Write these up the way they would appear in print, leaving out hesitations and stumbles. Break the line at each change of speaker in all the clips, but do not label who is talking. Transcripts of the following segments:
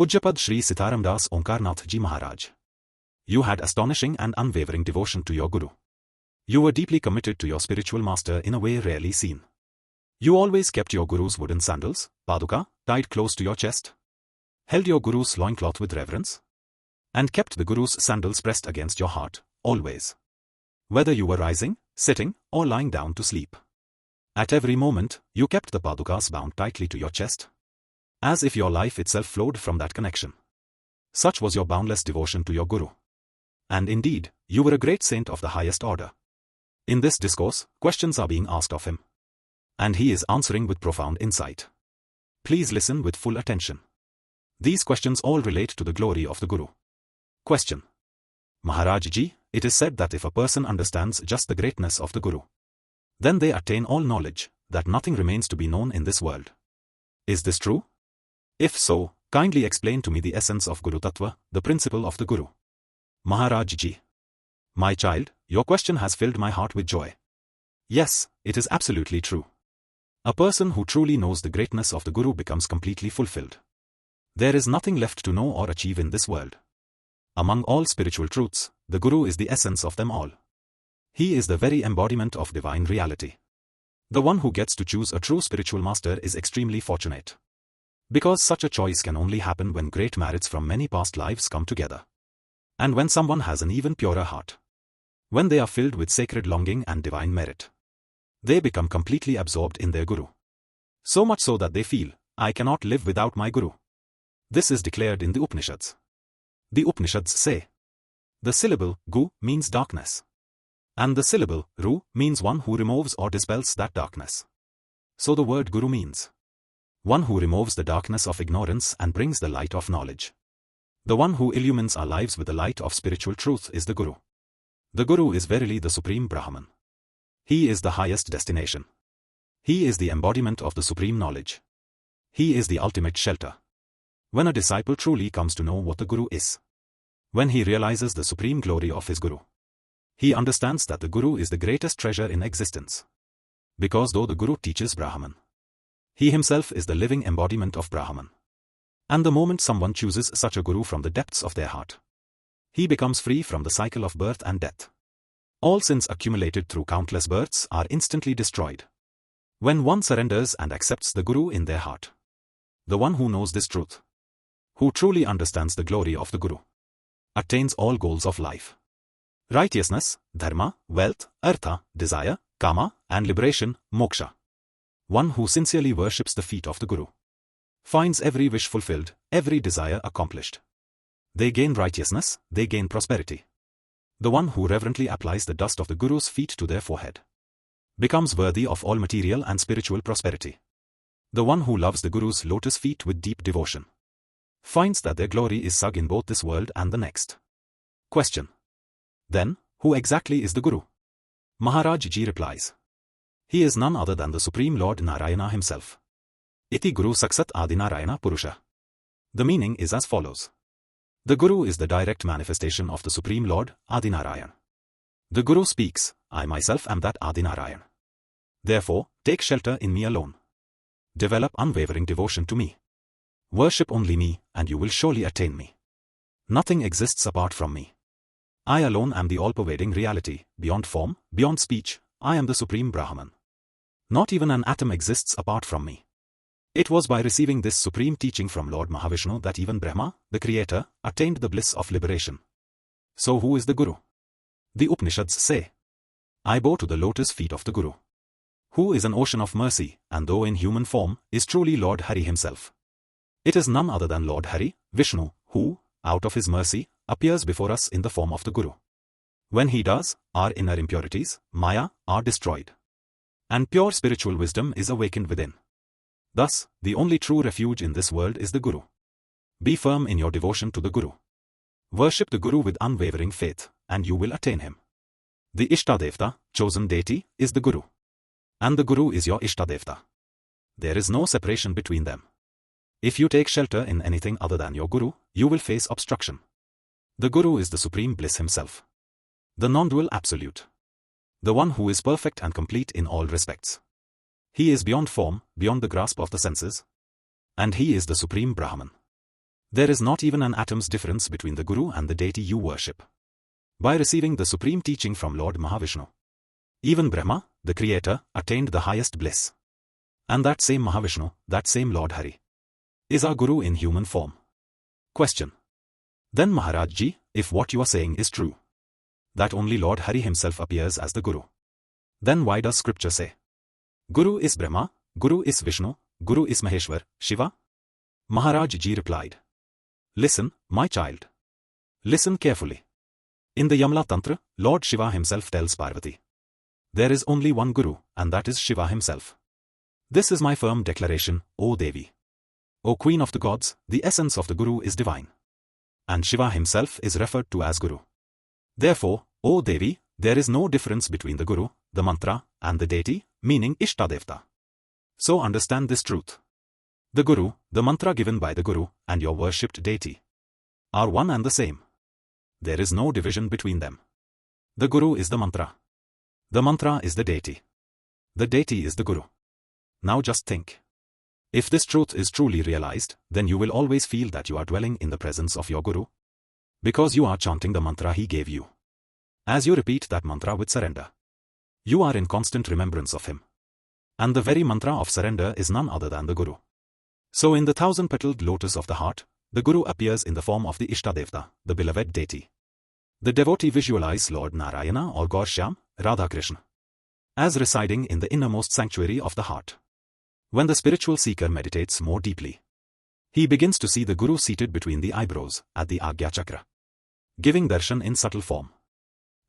Pujyapad Shri Sitaram Das Omkarnath Ji Maharaj. You had astonishing and unwavering devotion to your Guru. You were deeply committed to your spiritual master in a way rarely seen. You always kept your Guru's wooden sandals, Paduka, tied close to your chest, held your Guru's loincloth with reverence, and kept the Guru's sandals pressed against your heart, always. Whether you were rising, sitting, or lying down to sleep. At every moment, you kept the Padukas bound tightly to your chest, as if your life itself flowed from that connection. Such was your boundless devotion to your Guru. And indeed, you were a great saint of the highest order. In this discourse, questions are being asked of him, and he is answering with profound insight. Please listen with full attention. These questions all relate to the glory of the Guru. Question. Maharaj Ji, it is said that if a person understands just the greatness of the Guru, then they attain all knowledge, that nothing remains to be known in this world. Is this true? If so, kindly explain to me the essence of Guru Tattva, the principle of the Guru. Maharaj Ji. My child, your question has filled my heart with joy. Yes, it is absolutely true. A person who truly knows the greatness of the Guru becomes completely fulfilled. There is nothing left to know or achieve in this world. Among all spiritual truths, the Guru is the essence of them all. He is the very embodiment of divine reality. The one who gets to choose a true spiritual master is extremely fortunate. Because such a choice can only happen when great merits from many past lives come together. And when someone has an even purer heart. When they are filled with sacred longing and divine merit. They become completely absorbed in their Guru. So much so that they feel, I cannot live without my Guru. This is declared in the Upanishads. The Upanishads say, the syllable Gu means darkness. And the syllable Ru means one who removes or dispels that darkness. So the word Guru means one who removes the darkness of ignorance and brings the light of knowledge. The one who illumines our lives with the light of spiritual truth is the Guru. The Guru is verily the supreme Brahman. He is the highest destination. He is the embodiment of the supreme knowledge. He is the ultimate shelter. When a disciple truly comes to know what the Guru is, when he realizes the supreme glory of his Guru, he understands that the Guru is the greatest treasure in existence. Because though the Guru teaches Brahman, he himself is the living embodiment of Brahman. And the moment someone chooses such a Guru from the depths of their heart, he becomes free from the cycle of birth and death. All sins accumulated through countless births are instantly destroyed when one surrenders and accepts the Guru in their heart. The one who knows this truth, who truly understands the glory of the Guru, attains all goals of life. Righteousness, Dharma, wealth, Artha, desire, Kama, and liberation, Moksha. One who sincerely worships the feet of the Guru finds every wish fulfilled, every desire accomplished. They gain righteousness, they gain prosperity. The one who reverently applies the dust of the Guru's feet to their forehead becomes worthy of all material and spiritual prosperity. The one who loves the Guru's lotus feet with deep devotion finds that their glory is sung in both this world and the next. Question. Then, who exactly is the Guru? Maharaj Ji replies. He is none other than the Supreme Lord Narayana himself. Iti Guru Saksat Adi Narayana Purusha. The meaning is as follows. The Guru is the direct manifestation of the Supreme Lord, Adi Narayan. The Guru speaks, I myself am that Adi Narayan. Therefore, take shelter in me alone. Develop unwavering devotion to me. Worship only me, and you will surely attain me. Nothing exists apart from me. I alone am the all-pervading reality, beyond form, beyond speech, I am the Supreme Brahman. Not even an atom exists apart from me. It was by receiving this supreme teaching from Lord Mahavishnu that even Brahma, the Creator, attained the bliss of liberation. So who is the Guru? The Upanishads say, I bow to the lotus feet of the Guru, who is an ocean of mercy, and though in human form, is truly Lord Hari himself. It is none other than Lord Hari, Vishnu, who, out of his mercy, appears before us in the form of the Guru. When he does, our inner impurities, Maya, are destroyed. And pure spiritual wisdom is awakened within. Thus, the only true refuge in this world is the Guru. Be firm in your devotion to the Guru. Worship the Guru with unwavering faith, and you will attain him. The Ishtadevta, chosen deity, is the Guru. And the Guru is your Ishtadevta. There is no separation between them. If you take shelter in anything other than your Guru, you will face obstruction. The Guru is the supreme bliss himself. The non-dual absolute. The one who is perfect and complete in all respects. He is beyond form, beyond the grasp of the senses. And he is the supreme Brahman. There is not even an atom's difference between the Guru and the deity you worship. By receiving the supreme teaching from Lord Mahavishnu, even Brahma, the creator, attained the highest bliss. And that same Mahavishnu, that same Lord Hari, is our Guru in human form. Question. Then Maharaj Ji, if what you are saying is true, that only Lord Hari himself appears as the Guru, then why does scripture say Guru is Brahma, Guru is Vishnu, Guru is Maheshwar, Shiva? Maharaj Ji replied, listen, my child. Listen carefully. In the Yamla Tantra, Lord Shiva himself tells Parvati, there is only one Guru, and that is Shiva himself. This is my firm declaration, O Devi. O Queen of the Gods, the essence of the Guru is divine. And Shiva himself is referred to as Guru. Therefore, O Devi, there is no difference between the Guru, the mantra, and the deity, meaning Ishtadevta. So understand this truth. The Guru, the mantra given by the Guru, and your worshipped deity are one and the same. There is no division between them. The Guru is the mantra. The mantra is the deity. The deity is the Guru. Now just think. If this truth is truly realized, then you will always feel that you are dwelling in the presence of your Guru, because you are chanting the mantra he gave you. As you repeat that mantra with surrender, you are in constant remembrance of him. And the very mantra of surrender is none other than the Guru. So in the 1,000-petaled lotus of the heart, the Guru appears in the form of the Ishtadevta, the beloved deity. The devotee visualizes Lord Narayana or Gaur Shyam, Radha Krishna, as residing in the innermost sanctuary of the heart. When the spiritual seeker meditates more deeply, he begins to see the Guru seated between the eyebrows, at the Agya Chakra, giving darshan in subtle form.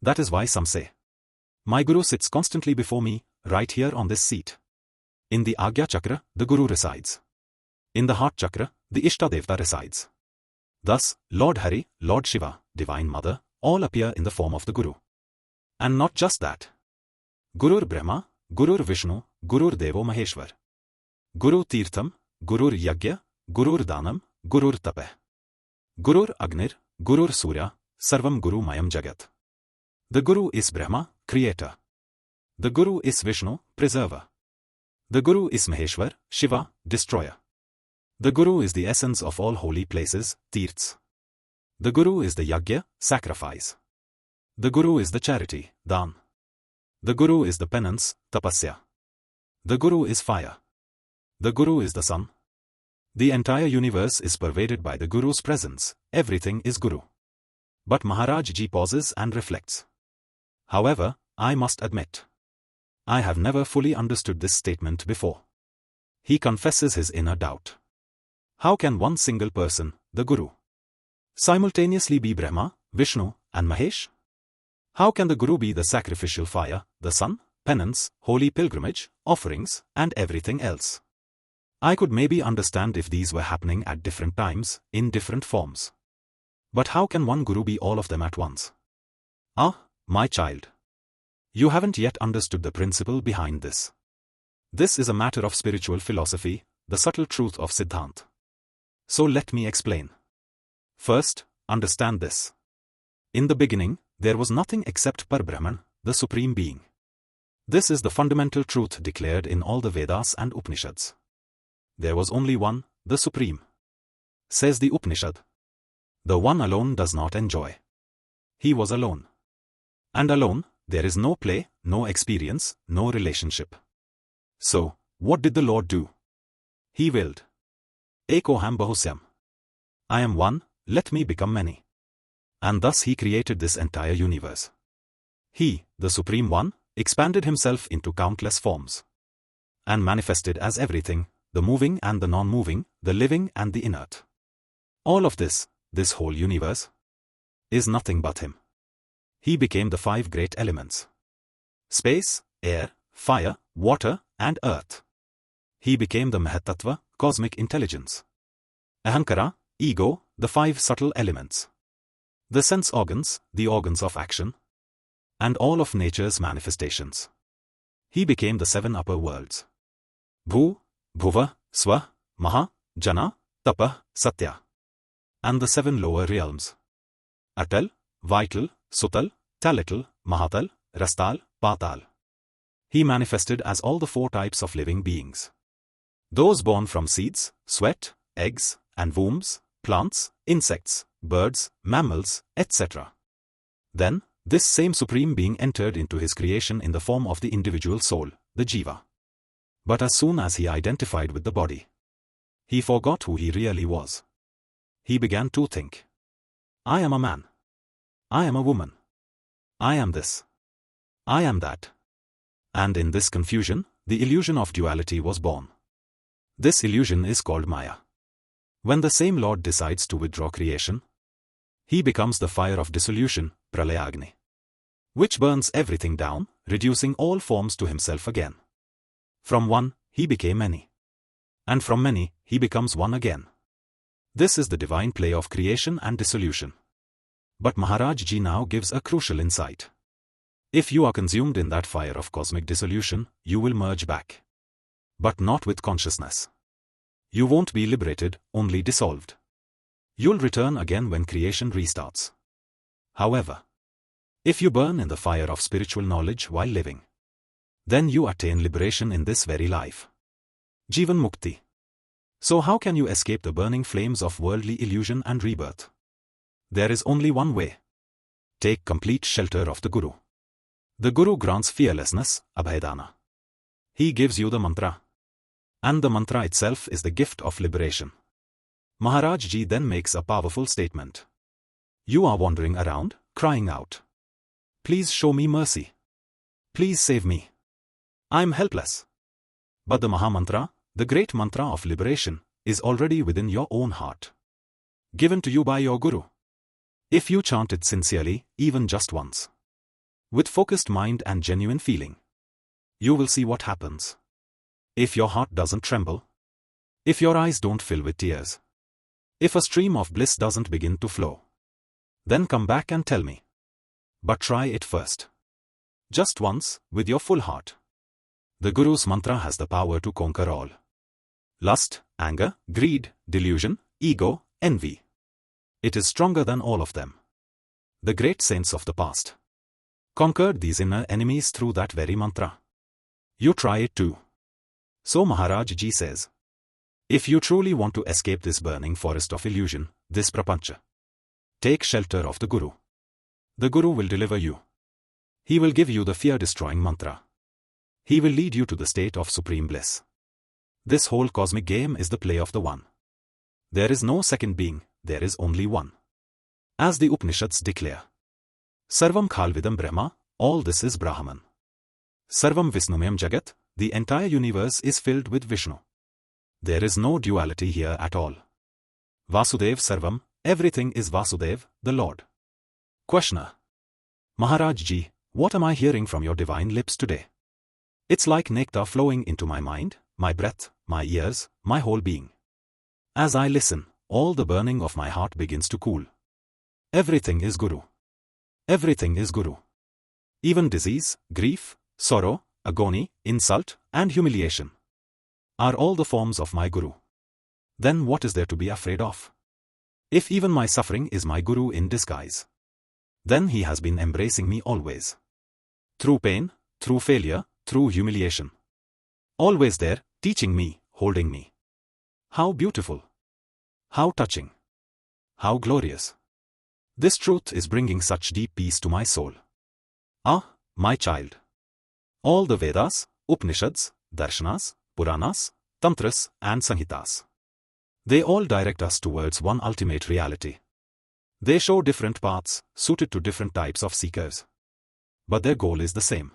That is why some say, my Guru sits constantly before me, right here on this seat. In the Agya Chakra, the Guru resides. In the Heart Chakra, the Ishtadevta resides. Thus, Lord Hari, Lord Shiva, Divine Mother, all appear in the form of the Guru. And not just that. Gurur Brahma, Gurur Vishnu, Gurur Devo Maheshwar. Guru Tirtham, Gurur Yagya, Gurur Danam, Gurur Tapeh. Gurur Agnir, Gurur Surya, Sarvam Guru Mayam Jagat. The Guru is Brahma, Creator. The Guru is Vishnu, Preserver. The Guru is Maheshwar, Shiva, Destroyer. The Guru is the essence of all holy places, Tirths. The Guru is the Yagya, sacrifice. The Guru is the charity, Dan. The Guru is the penance, Tapasya. The Guru is fire. The Guru is the sun. The entire universe is pervaded by the Guru's presence, everything is Guru. But Maharaj Ji pauses and reflects. However, I must admit, I have never fully understood this statement before. He confesses his inner doubt. How can one single person, the Guru, simultaneously be Brahma, Vishnu, and Mahesh? How can the Guru be the sacrificial fire, the sun, penance, holy pilgrimage, offerings, and everything else? I could maybe understand if these were happening at different times, in different forms. But how can one Guru be all of them at once? Ah, my child. You haven't yet understood the principle behind this. This is a matter of spiritual philosophy, the subtle truth of Siddhant. So let me explain. First, understand this. In the beginning, there was nothing except Par-Brahman, the Supreme Being. This is the fundamental truth declared in all the Vedas and Upanishads. There was only one, the Supreme. Says the Upanishad. The one alone does not enjoy. He was alone. And alone, there is no play, no experience, no relationship. So, what did the Lord do? He willed. Ekoham bahusyam. I am one, let me become many. And thus he created this entire universe. He, the Supreme One, expanded himself into countless forms. And manifested as everything, the moving and the non-moving, the living and the inert. All of this whole universe, is nothing but him. He became the 5 great elements. Space, air, fire, water, and earth. He became the Mahatattva, cosmic intelligence. Ahankara, ego, the 5 subtle elements. The sense organs, the organs of action. And all of nature's manifestations. He became the 7 upper worlds. Bhu, Bhuva, Swa, Maha, Jana, Tapa, Satya. And the 7 lower realms. Atal, Vital, Sutal, Talital, Mahatal, Rastal, Patal. He manifested as all the 4 types of living beings. Those born from seeds, sweat, eggs, and wombs, plants, insects, birds, mammals, etc. Then, this same Supreme Being entered into his creation in the form of the individual soul, the Jiva. But as soon as he identified with the body, he forgot who he really was. He began to think, I am a man. I am a woman. I am this. I am that. And in this confusion, the illusion of duality was born. This illusion is called Maya. When the same Lord decides to withdraw creation, he becomes the fire of dissolution, Pralayagni, which burns everything down, reducing all forms to himself again. From one, he became many. And from many, he becomes one again. This is the divine play of creation and dissolution. But Maharaj Ji now gives a crucial insight. If you are consumed in that fire of cosmic dissolution, you will merge back. But not with consciousness. You won't be liberated, only dissolved. You'll return again when creation restarts. However, if you burn in the fire of spiritual knowledge while living, then you attain liberation in this very life. Jivan Mukti. So how can you escape the burning flames of worldly illusion and rebirth? There is only one way. Take complete shelter of the Guru. The Guru grants fearlessness, Abhaydana. He gives you the mantra. And the mantra itself is the gift of liberation. Maharaj Ji then makes a powerful statement. You are wandering around, crying out, please show me mercy. Please save me. I am helpless. But the Mahamantra, the great mantra of liberation, is already within your own heart. Given to you by your Guru. If you chant it sincerely, even just once, with focused mind and genuine feeling, you will see what happens. If your heart doesn't tremble, if your eyes don't fill with tears, if a stream of bliss doesn't begin to flow, then come back and tell me. But try it first. Just once, with your full heart. The Guru's mantra has the power to conquer all. Lust, anger, greed, delusion, ego, envy. It is stronger than all of them. The great saints of the past conquered these inner enemies through that very mantra. You try it too. So Maharaj Ji says, if you truly want to escape this burning forest of illusion, this prapancha, take shelter of the Guru. The Guru will deliver you. He will give you the fear-destroying mantra. He will lead you to the state of supreme bliss. This whole cosmic game is the play of the One. There is no second being, there is only one. As the Upanishads declare, Sarvam Khalvidam Brahma, all this is Brahman. Sarvam Visnumyam Jagat, the entire universe is filled with Vishnu. There is no duality here at all. Vasudev Sarvam, everything is Vasudev, the Lord. Questioner. Maharaj Ji, what am I hearing from your divine lips today? It's like nectar flowing into my mind, my breath, my ears, my whole being. As I listen, all the burning of my heart begins to cool. Everything is Guru. Everything is Guru. Even disease, grief, sorrow, agony, insult, and humiliation are all the forms of my Guru. Then what is there to be afraid of? If even my suffering is my Guru in disguise, then he has been embracing me always. Through pain, through failure, through humiliation. Always there, teaching me, holding me. How beautiful! How touching! How glorious! This truth is bringing such deep peace to my soul. Ah, my child! All the Vedas, Upanishads, Darshanas, Puranas, Tantras, and Sanhitas, they all direct us towards one ultimate reality. They show different paths, suited to different types of seekers. But their goal is the same.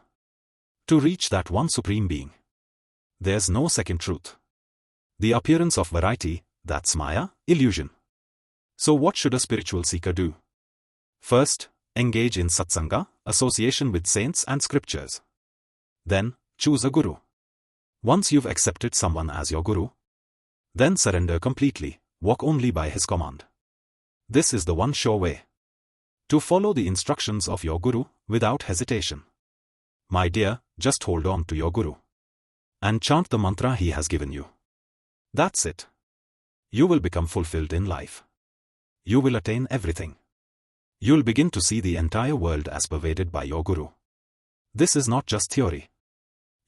To reach that one supreme being. There's no second truth. The appearance of variety, that's Maya, illusion. So what should a spiritual seeker do? First, engage in Satsanga, association with saints and scriptures. Then, choose a Guru. Once you've accepted someone as your Guru, then surrender completely, walk only by his command. This is the one sure way. To follow the instructions of your Guru, without hesitation. My dear, just hold on to your Guru. And chant the mantra he has given you. That's it. You will become fulfilled in life. You will attain everything. You'll begin to see the entire world as pervaded by your Guru. This is not just theory.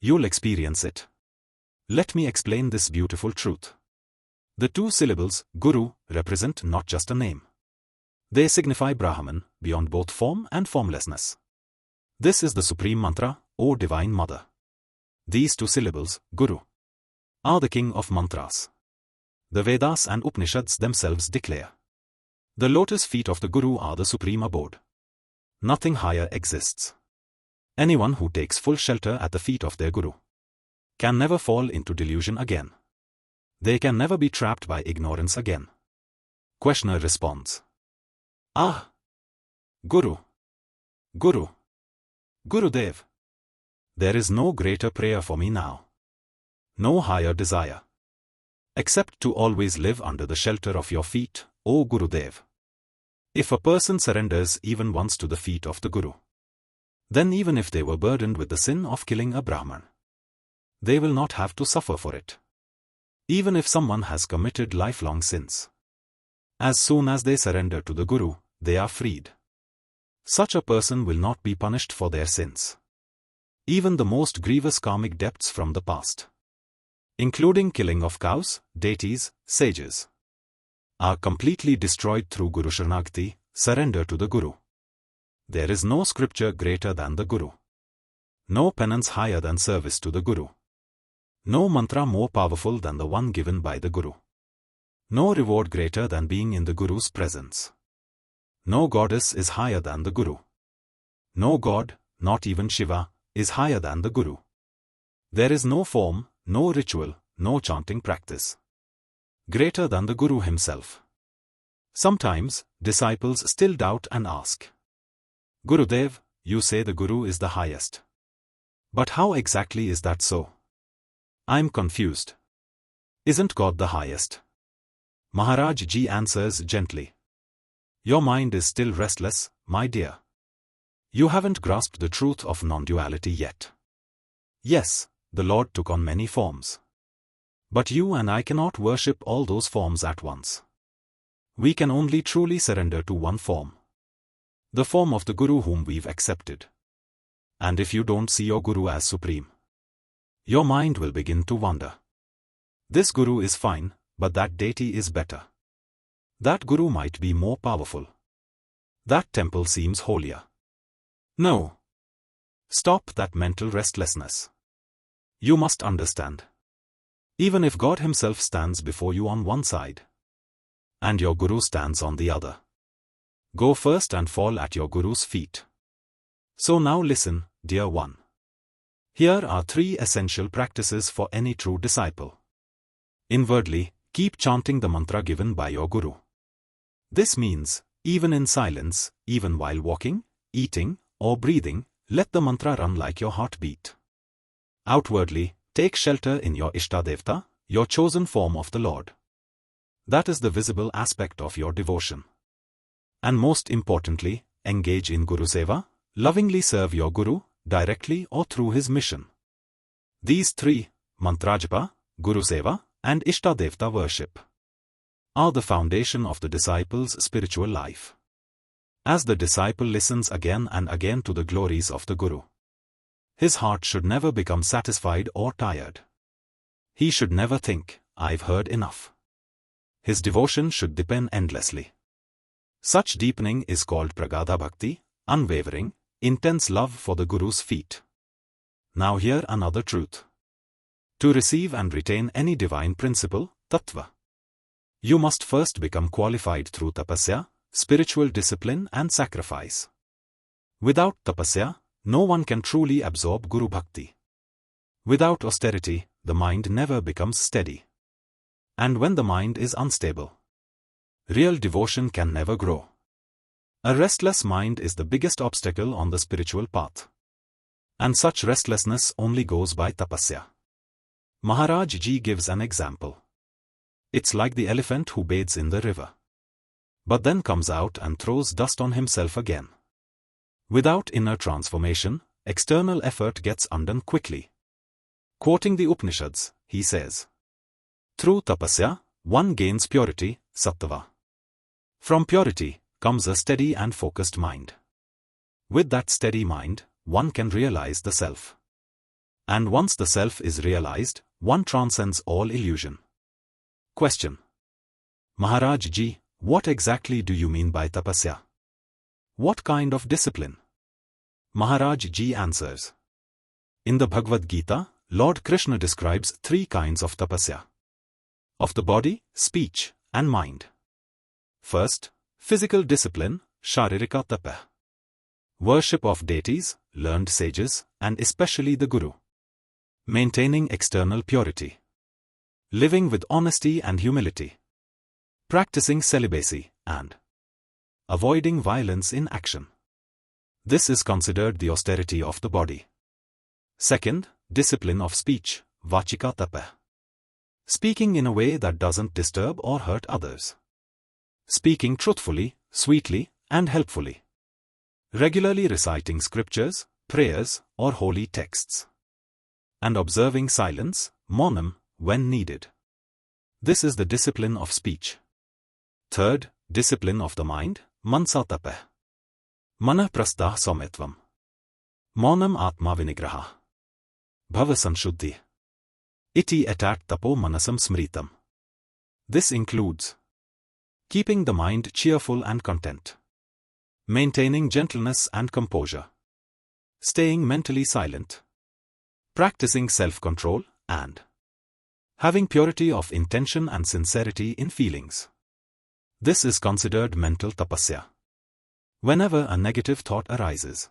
You'll experience it. Let me explain this beautiful truth. The two syllables, Guru, represent not just a name. They signify Brahman, beyond both form and formlessness. This is the supreme mantra, O Divine Mother. These two syllables, Guru, are the king of mantras. The Vedas and Upanishads themselves declare. The lotus feet of the Guru are the supreme abode. Nothing higher exists. Anyone who takes full shelter at the feet of their Guru can never fall into delusion again. They can never be trapped by ignorance again. Questioner responds. Ah! Guru! Guru! Gurudev! There is no greater prayer for me now. No higher desire. Except to always live under the shelter of your feet, O Gurudev. If a person surrenders even once to the feet of the Guru, then even if they were burdened with the sin of killing a Brahman, they will not have to suffer for it. Even if someone has committed lifelong sins, as soon as they surrender to the Guru, they are freed. Such a person will not be punished for their sins. Even the most grievous karmic debts from the past, including killing of cows, deities, sages, are completely destroyed through Guru Sharanagati, surrender to the Guru. There is no scripture greater than the Guru. No penance higher than service to the Guru. No mantra more powerful than the one given by the Guru. No reward greater than being in the Guru's presence. No goddess is higher than the Guru. No god, not even Shiva, is higher than the Guru. There is no form, no ritual, no chanting practice greater than the Guru himself. Sometimes, disciples still doubt and ask, Gurudev, you say the Guru is the highest. But how exactly is that so? I'm confused. Isn't God the highest? Maharaj Ji answers gently. Your mind is still restless, my dear. You haven't grasped the truth of non-duality yet. Yes, the Lord took on many forms. But you and I cannot worship all those forms at once. We can only truly surrender to one form. The form of the Guru whom we've accepted. And if you don't see your Guru as supreme, your mind will begin to wander. This Guru is fine, but that deity is better. That Guru might be more powerful. That temple seems holier. No. Stop that mental restlessness. You must understand. Even if God himself stands before you on one side, and your Guru stands on the other, go first and fall at your Guru's feet. So now listen, dear one. Here are 3 essential practices for any true disciple. Inwardly, keep chanting the mantra given by your Guru. This means, even in silence, even while walking, eating, or breathing, let the mantra run like your heartbeat. Outwardly, take shelter in your Ishtadevta, your chosen form of the Lord. That is the visible aspect of your devotion. And most importantly, engage in Guru Seva, lovingly serve your Guru, directly or through his mission. These 3, Mantrajapa, Guru Seva, and Ishtadevta worship, are the foundation of the disciple's spiritual life. As the disciple listens again and again to the glories of the Guru, his heart should never become satisfied or tired. He should never think, I've heard enough. His devotion should deepen endlessly. Such deepening is called Pragadha Bhakti, unwavering, intense love for the Guru's feet. Now hear another truth. To receive and retain any divine principle, Tattva, you must first become qualified through tapasya, spiritual discipline and sacrifice. Without tapasya, no one can truly absorb Guru Bhakti. Without austerity, the mind never becomes steady. And when the mind is unstable, real devotion can never grow. A restless mind is the biggest obstacle on the spiritual path. And such restlessness only goes by tapasya. Maharaj Ji gives an example. It's like the elephant who bathes in the river, but then comes out and throws dust on himself again. Without inner transformation, external effort gets undone quickly. Quoting the Upanishads, he says, through tapasya, one gains purity, sattva. From purity comes a steady and focused mind. With that steady mind, one can realize the self. And once the self is realized, one transcends all illusion. Question: Maharaj ji, what exactly do you mean by tapasya? What kind of discipline? Maharaj ji answers. In the Bhagavad Gita, Lord Krishna describes 3 kinds of tapasya. Of the body, speech, and mind. First, physical discipline, sharirika tapa. Worship of deities, learned sages, and especially the Guru. Maintaining external purity. Living with honesty and humility. Practicing celibacy, and avoiding violence in action. This is considered the austerity of the body. Second, discipline of speech, vachika tapa. Speaking in a way that doesn't disturb or hurt others. Speaking truthfully, sweetly, and helpfully. Regularly reciting scriptures, prayers, or holy texts. And observing silence, maunam, when needed. This is the discipline of speech. Third, discipline of the mind, mansa tapa. Manah prastha sometvam. Maunam atma vinigraha. Bhava sanshuddhi. Iti etat tapo manasam smritam. This includes keeping the mind cheerful and content. Maintaining gentleness and composure. Staying mentally silent. Practicing self-control, and having purity of intention and sincerity in feelings. This is considered mental tapasya. Whenever a negative thought arises,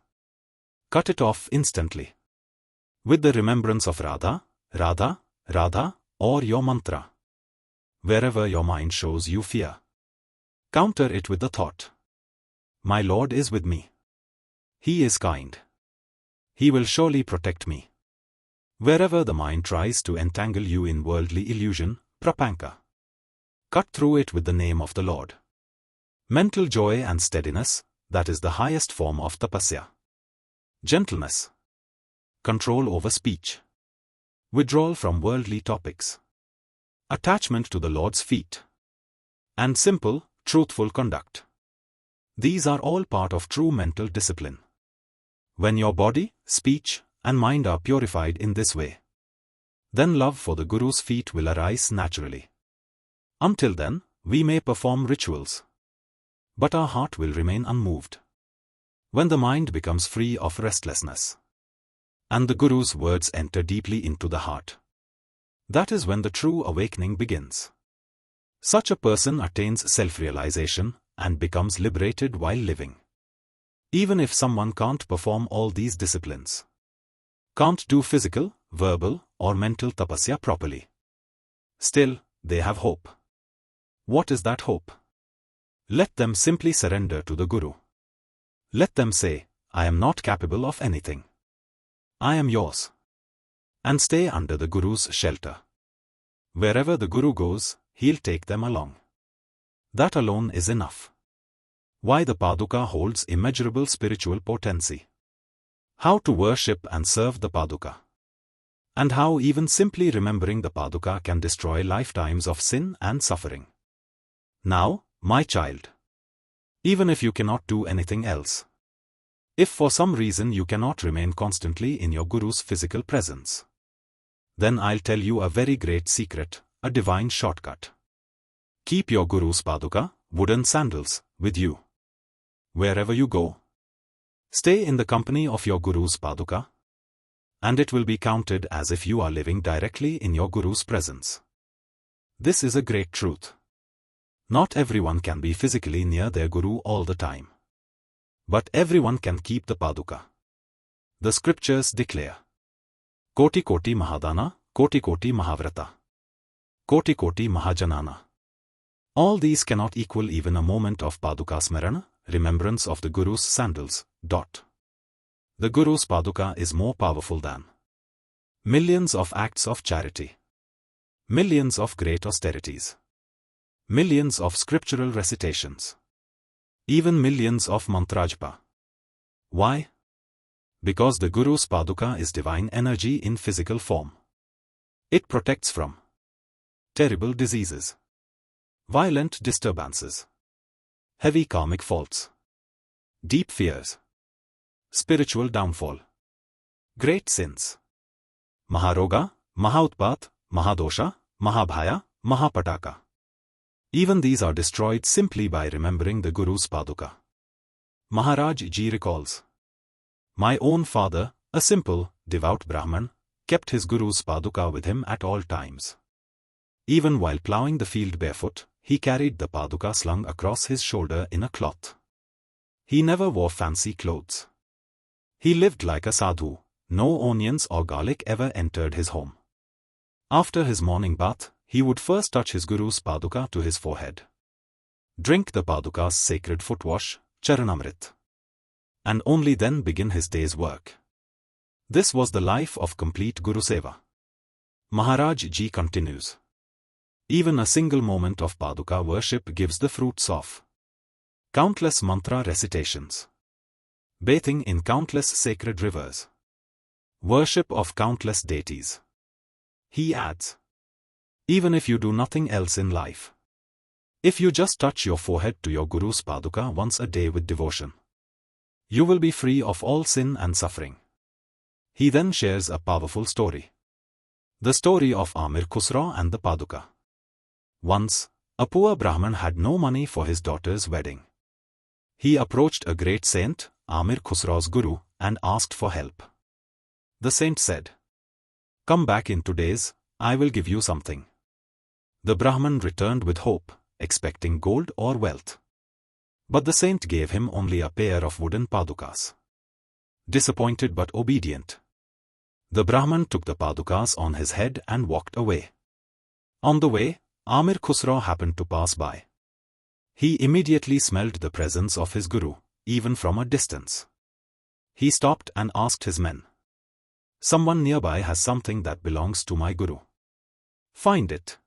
cut it off instantly. With the remembrance of Radha, Radha, Radha, or your mantra. Wherever your mind shows you fear, counter it with the thought, my Lord is with me. He is kind. He will surely protect me. Wherever the mind tries to entangle you in worldly illusion, prapanka, cut through it with the name of the Lord. Mental joy and steadiness, that is the highest form of tapasya. Gentleness. Control over speech. Withdrawal from worldly topics. Attachment to the Lord's feet. And simple, truthful conduct. These are all part of true mental discipline. When your body, speech, and mind are purified in this way, then love for the Guru's feet will arise naturally. Until then, we may perform rituals, but our heart will remain unmoved. When the mind becomes free of restlessness, and the Guru's words enter deeply into the heart, that is when the true awakening begins. Such a person attains self-realization and becomes liberated while living. Even if someone can't perform all these disciplines, can't do physical, verbal, or mental tapasya properly, still, they have hope. What is that hope? Let them simply surrender to the Guru. Let them say, I am not capable of anything. I am yours. And stay under the Guru's shelter. Wherever the Guru goes, he'll take them along. That alone is enough. Why the Paduka holds immeasurable spiritual potency. How to worship and serve the Paduka. And how even simply remembering the Paduka can destroy lifetimes of sin and suffering. Now, my child, even if you cannot do anything else, if for some reason you cannot remain constantly in your Guru's physical presence, then I'll tell you a very great secret, a divine shortcut. Keep your Guru's Paduka, wooden sandals, with you. Wherever you go, stay in the company of your Guru's Paduka, and it will be counted as if you are living directly in your Guru's presence. This is a great truth. Not everyone can be physically near their Guru all the time. But everyone can keep the Paduka. The scriptures declare, Koti Koti Mahadana, Koti Koti Mahavrata, Koti Koti Mahajanana. All these cannot equal even a moment of Paduka Smarana, remembrance of the Guru's sandals. The Guru's Paduka is more powerful than millions of acts of charity, millions of great austerities, millions of scriptural recitations, even millions of mantrajpa. Why? Because the Guru's Paduka is divine energy in physical form. It protects from terrible diseases, violent disturbances, heavy karmic faults, deep fears, spiritual downfall, great sins, Maharoga, Mahautpat, Mahadosha, Mahabhaya, Mahapataka. Even these are destroyed simply by remembering the Guru's Paduka. Maharaj Ji recalls, "My own father, a simple, devout Brahman, kept his Guru's Paduka with him at all times. Even while ploughing the field barefoot, he carried the Paduka slung across his shoulder in a cloth. He never wore fancy clothes. He lived like a sadhu. No onions or garlic ever entered his home. After his morning bath, he would first touch his Guru's Paduka to his forehead. Drink the Paduka's sacred foot wash, Charanamrit. And only then begin his day's work. This was the life of complete Guru Seva." Maharaj Ji continues, "Even a single moment of Paduka worship gives the fruits of countless mantra recitations, bathing in countless sacred rivers, worship of countless deities." He adds, "Even if you do nothing else in life, if you just touch your forehead to your Guru's Paduka once a day with devotion, you will be free of all sin and suffering." He then shares a powerful story. The story of Amir Khusro and the Paduka. Once, a poor Brahman had no money for his daughter's wedding. He approached a great saint, Amir Khusro's Guru, and asked for help. The saint said, "Come back in 2 days, I will give you something." The Brahman returned with hope, expecting gold or wealth. But the saint gave him only a pair of wooden Padukas. Disappointed but obedient, the Brahman took the Padukas on his head and walked away. On the way, Amir Khusro happened to pass by. He immediately smelled the presence of his Guru, even from a distance. He stopped and asked his men, "Someone nearby has something that belongs to my Guru. Find it."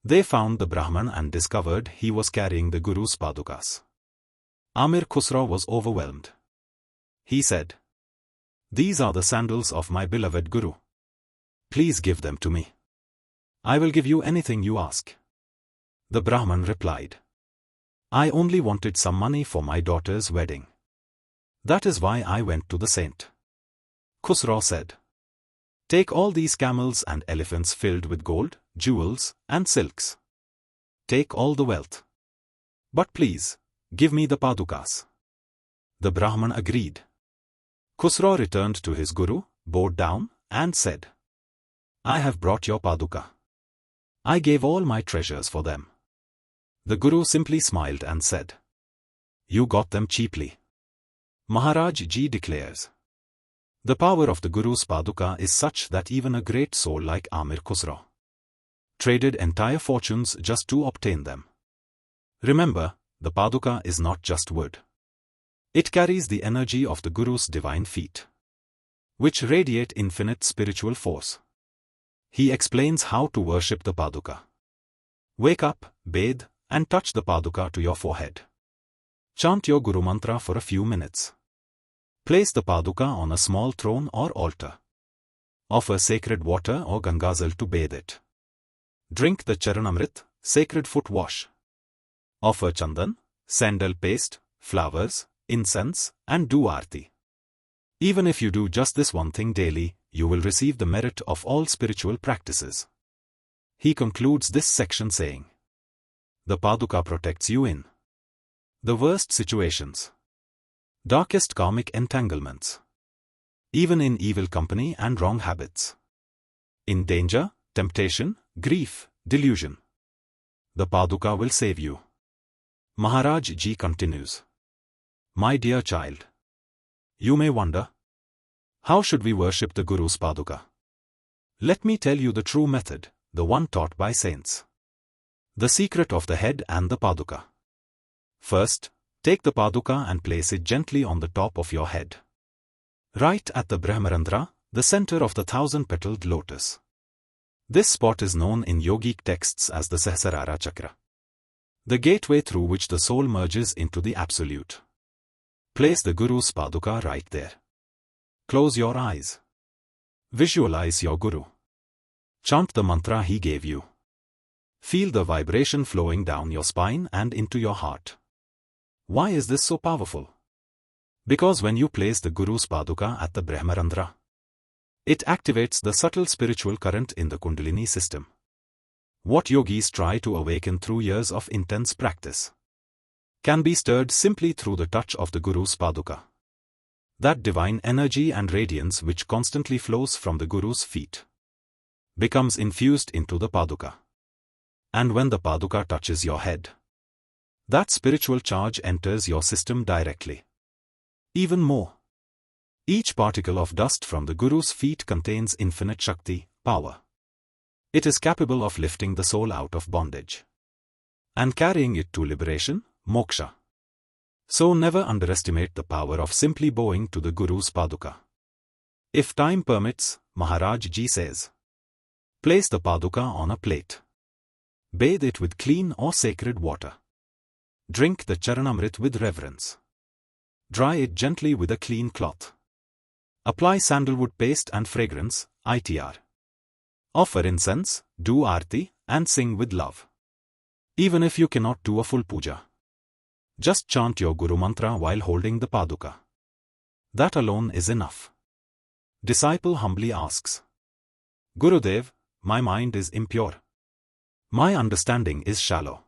They found the Brahman and discovered he was carrying the Guru's Padukas. Amir Khusro was overwhelmed. He said, "These are the sandals of my beloved Guru. Please give them to me. I will give you anything you ask." The Brahman replied, "I only wanted some money for my daughter's wedding. That is why I went to the saint." Khusro said, "Take all these camels and elephants filled with gold, jewels, and silks. Take all the wealth. But please, give me the Padukas." The Brahman agreed. Khusro returned to his Guru, bowed down, and said, "I have brought your Paduka. I gave all my treasures for them." The Guru simply smiled and said, "You got them cheaply." Maharaj Ji declares, "The power of the Guru's Paduka is such that even a great soul like Amir Khusro traded entire fortunes just to obtain them." Remember, the Paduka is not just wood. It carries the energy of the Guru's divine feet, which radiate infinite spiritual force. He explains how to worship the Paduka. Wake up, bathe, and touch the Paduka to your forehead. Chant your Guru Mantra for a few minutes. Place the Paduka on a small throne or altar. Offer sacred water or Gangazal to bathe it. Drink the Charanamrit, sacred foot wash. Offer chandan, sandal paste, flowers, incense, and do aarti. Even if you do just this one thing daily, you will receive the merit of all spiritual practices. He concludes this section saying, "The Paduka protects you in the worst situations, darkest karmic entanglements, even in evil company and wrong habits, in danger, temptation, grief, delusion. The Paduka will save you." Maharaj Ji continues, "My dear child, you may wonder, how should we worship the Guru's Paduka? Let me tell you the true method, the one taught by saints. The secret of the head and the Paduka. First, take the Paduka and place it gently on the top of your head, right at the Brahmarandra, the center of the 1,000-petaled lotus. This spot is known in yogic texts as the Sahasrara Chakra, the gateway through which the soul merges into the Absolute. Place the Guru's Paduka right there. Close your eyes. Visualize your Guru. Chant the mantra he gave you. Feel the vibration flowing down your spine and into your heart. Why is this so powerful? Because when you place the Guru's Paduka at the Brahmarandra, it activates the subtle spiritual current in the Kundalini system. What yogis try to awaken through years of intense practice can be stirred simply through the touch of the Guru's Paduka. That divine energy and radiance which constantly flows from the Guru's feet becomes infused into the Paduka. And when the Paduka touches your head, that spiritual charge enters your system directly. Even more, each particle of dust from the Guru's feet contains infinite Shakti, power. It is capable of lifting the soul out of bondage and carrying it to liberation, moksha. So never underestimate the power of simply bowing to the Guru's Paduka. If time permits, Maharaj Ji says, place the Paduka on a plate. Bathe it with clean or sacred water. Drink the Charanamrit with reverence. Dry it gently with a clean cloth. Apply sandalwood paste and fragrance, ITR. Offer incense, do aarti, and sing with love. Even if you cannot do a full puja, just chant your Guru mantra while holding the Paduka. That alone is enough. Disciple humbly asks, Gurudev, my mind is impure. My understanding is shallow.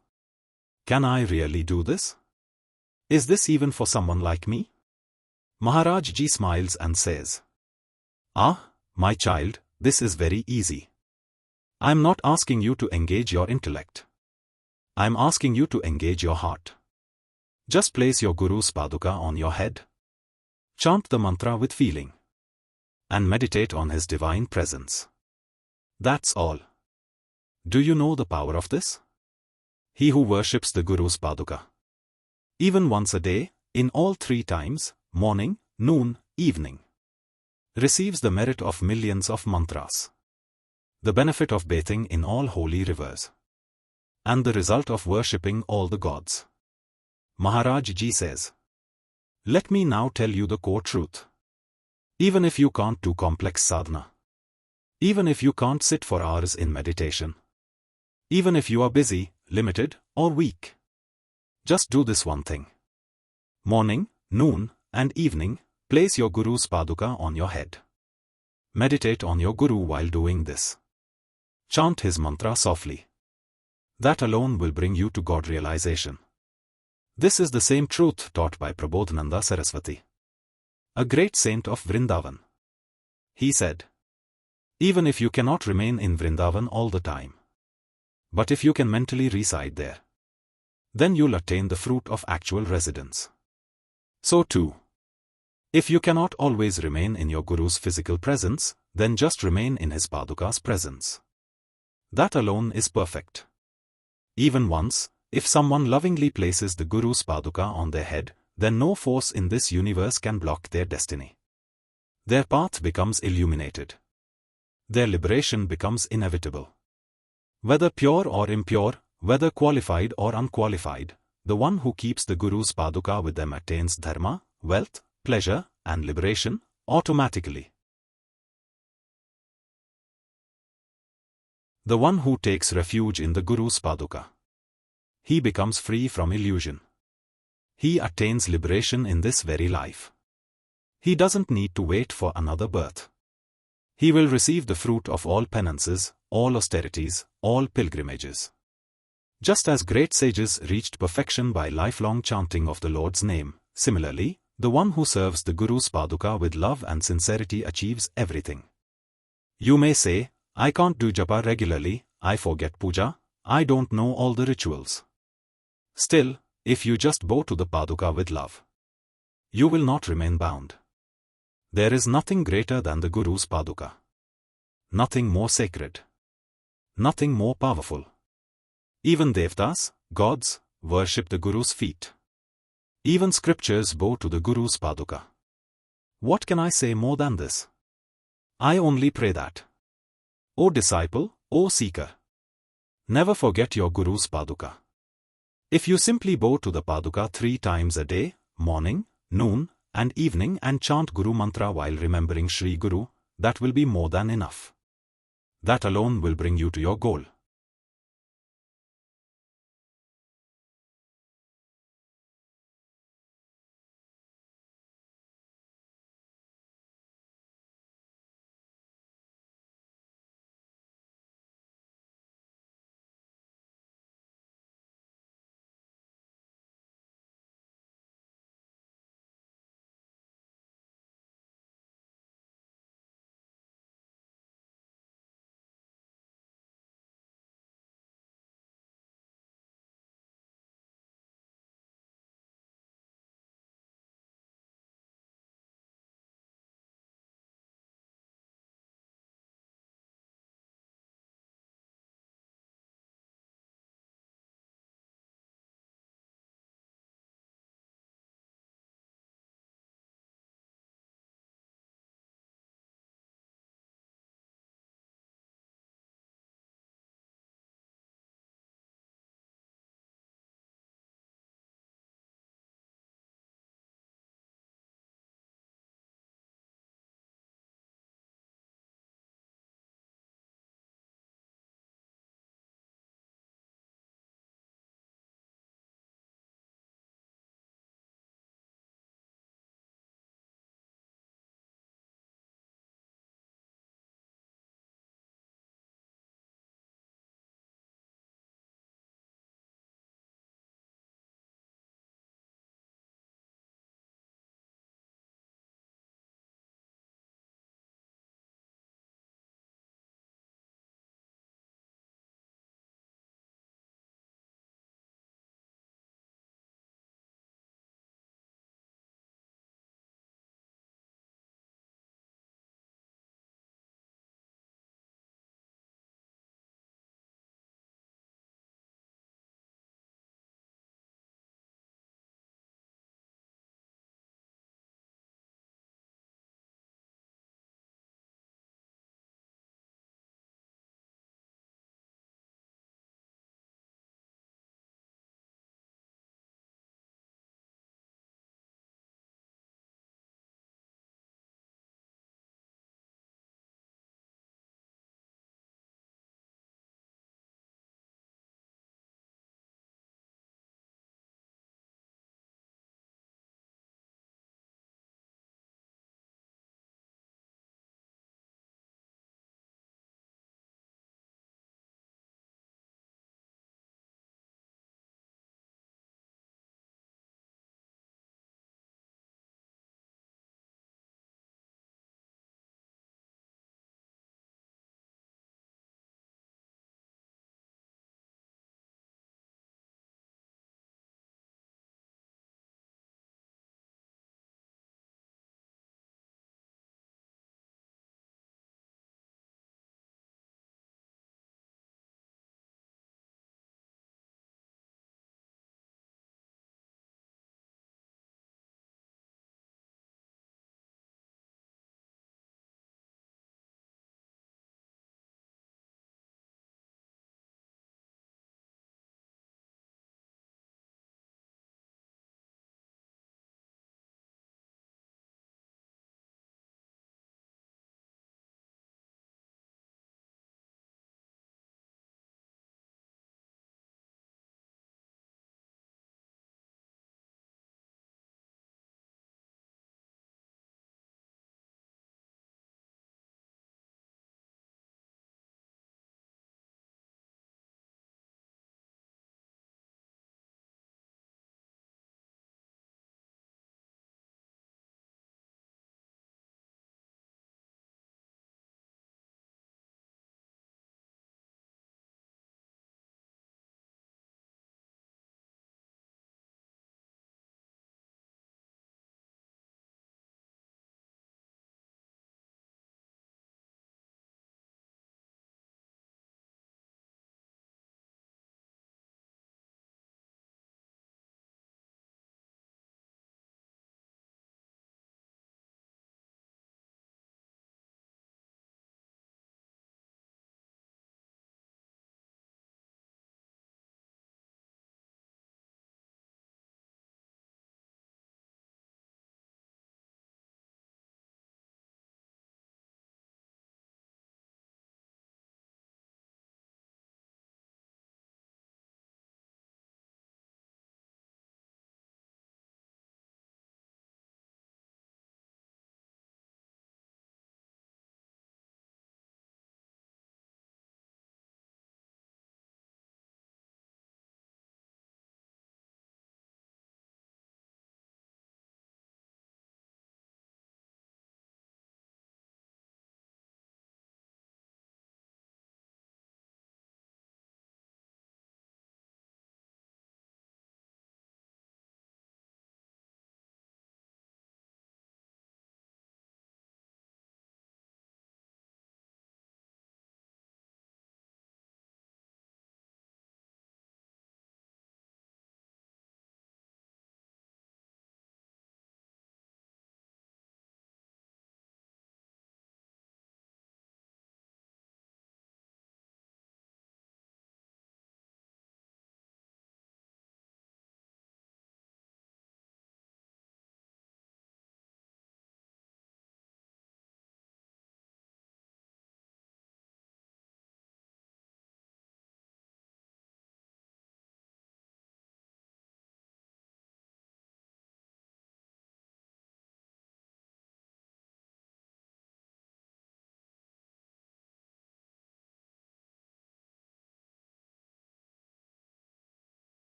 Can I really do this? Is this even for someone like me? Maharaj Ji smiles and says, Ah, my child, this is very easy. I am not asking you to engage your intellect. I am asking you to engage your heart. Just place your Guru's Paduka on your head. Chant the mantra with feeling. And meditate on his divine presence. That's all. Do you know the power of this? He who worships the Guru's Paduka, even once a day, in all 3 times, morning, noon, evening, receives the merit of millions of mantras, the benefit of bathing in all holy rivers, and the result of worshipping all the gods. Maharaj Ji says, let me now tell you the core truth. Even if you can't do complex sadhana, even if you can't sit for hours in meditation, even if you are busy, limited, or weak, just do this one thing. Morning, noon, and evening, place your Guru's Paduka on your head. Meditate on your Guru while doing this. Chant his mantra softly. That alone will bring you to God realization. This is the same truth taught by Prabodhananda Saraswati, a great saint of Vrindavan. He said, even if you cannot remain in Vrindavan all the time, but if you can mentally reside there, then you'll attain the fruit of actual residence. So too, if you cannot always remain in your Guru's physical presence, then just remain in his Paduka's presence. That alone is perfect. Even once, if someone lovingly places the Guru's Paduka on their head, then no force in this universe can block their destiny. Their path becomes illuminated. Their liberation becomes inevitable. Whether pure or impure, whether qualified or unqualified, the one who keeps the Guru's Paduka with them attains Dharma, wealth, pleasure, and liberation, automatically. The one who takes refuge in the Guru's Paduka, he becomes free from illusion. He attains liberation in this very life. He doesn't need to wait for another birth. He will receive the fruit of all penances, all austerities, all pilgrimages. Just as great sages reached perfection by lifelong chanting of the Lord's name, similarly, the one who serves the Guru's Paduka with love and sincerity achieves everything. You may say, I can't do japa regularly, I forget puja, I don't know all the rituals. Still, if you just bow to the Paduka with love, you will not remain bound. There is nothing greater than the Guru's Paduka. Nothing more sacred. Nothing more powerful. Even devtas, gods, worship the Guru's feet. Even scriptures bow to the Guru's Paduka. What can I say more than this? I only pray that, O disciple, O seeker, never forget your Guru's Paduka. If you simply bow to the Paduka 3 times a day, morning, noon, and evening, and chant Guru mantra while remembering Shri Guru, that will be more than enough. That alone will bring you to your goal.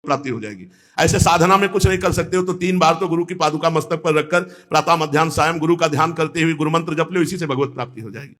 प्राप्ति हो जाएगी। ऐसे साधना में कुछ नहीं कर सकते हो तो 3 बार तो गुरु की पादुका मस्तक पर रखकर प्रातः मध्याह्न सायं गुरु का ध्यान करते हुए गुरु मंत्र जप लो, इसी से भगवत प्राप्ति हो जाएगी।